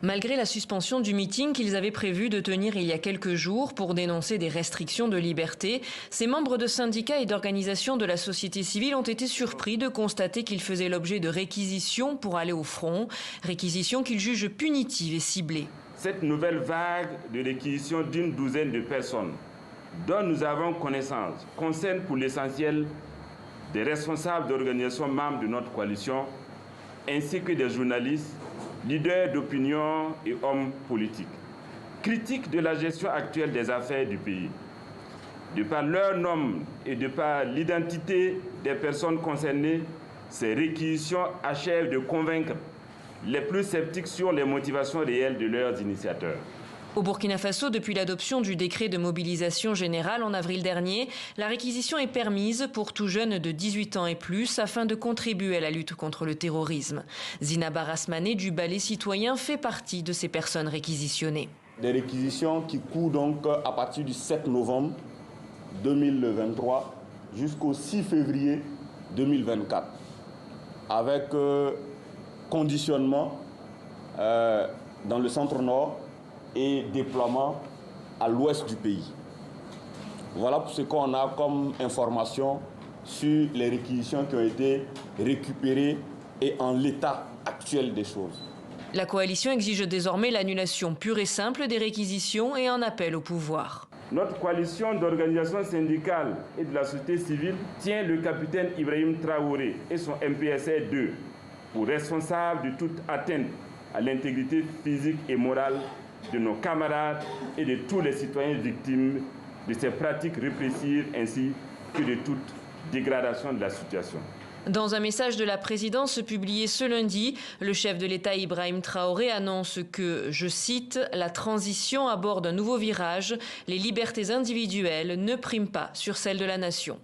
Malgré la suspension du meeting qu'ils avaient prévu de tenir il y a quelques jours pour dénoncer des restrictions de liberté, ces membres de syndicats et d'organisations de la société civile ont été surpris de constater qu'ils faisaient l'objet de réquisitions pour aller au front, réquisitions qu'ils jugent punitives et ciblées. Cette nouvelle vague de réquisition d'une douzaine de personnes dont nous avons connaissance concerne pour l'essentiel des responsables d'organisations membres de notre coalition ainsi que des journalistes, leaders d'opinion et hommes politiques, critiques de la gestion actuelle des affaires du pays. De par leur nom et de par l'identité des personnes concernées, ces réquisitions achèvent de convaincre les plus sceptiques sur les motivations réelles de leurs initiateurs. Au Burkina Faso, depuis l'adoption du décret de mobilisation générale en avril dernier, la réquisition est permise pour tout jeune de 18 ans et plus afin de contribuer à la lutte contre le terrorisme. Zina Barasmané du Balai citoyen fait partie de ces personnes réquisitionnées. Des réquisitions qui courent donc à partir du 7 novembre 2023 jusqu'au 6 février 2024 avec conditionnement dans le centre-nord et déploiement à l'ouest du pays. Voilà ce qu'on a comme information sur les réquisitions qui ont été récupérées et en l'état actuel des choses. La coalition exige désormais l'annulation pure et simple des réquisitions et en appelle au pouvoir. Notre coalition d'organisations syndicales et de la société civile tient le capitaine Ibrahim Traoré et son MPSR 2 pour responsables de toute atteinte à l'intégrité physique et morale de nos camarades et de tous les citoyens victimes de ces pratiques répressives ainsi que de toute dégradation de la situation. Dans un message de la présidence publié ce lundi, le chef de l'État Ibrahim Traoré annonce que, je cite, « La transition aborde un nouveau virage, les libertés individuelles ne priment pas sur celles de la nation ».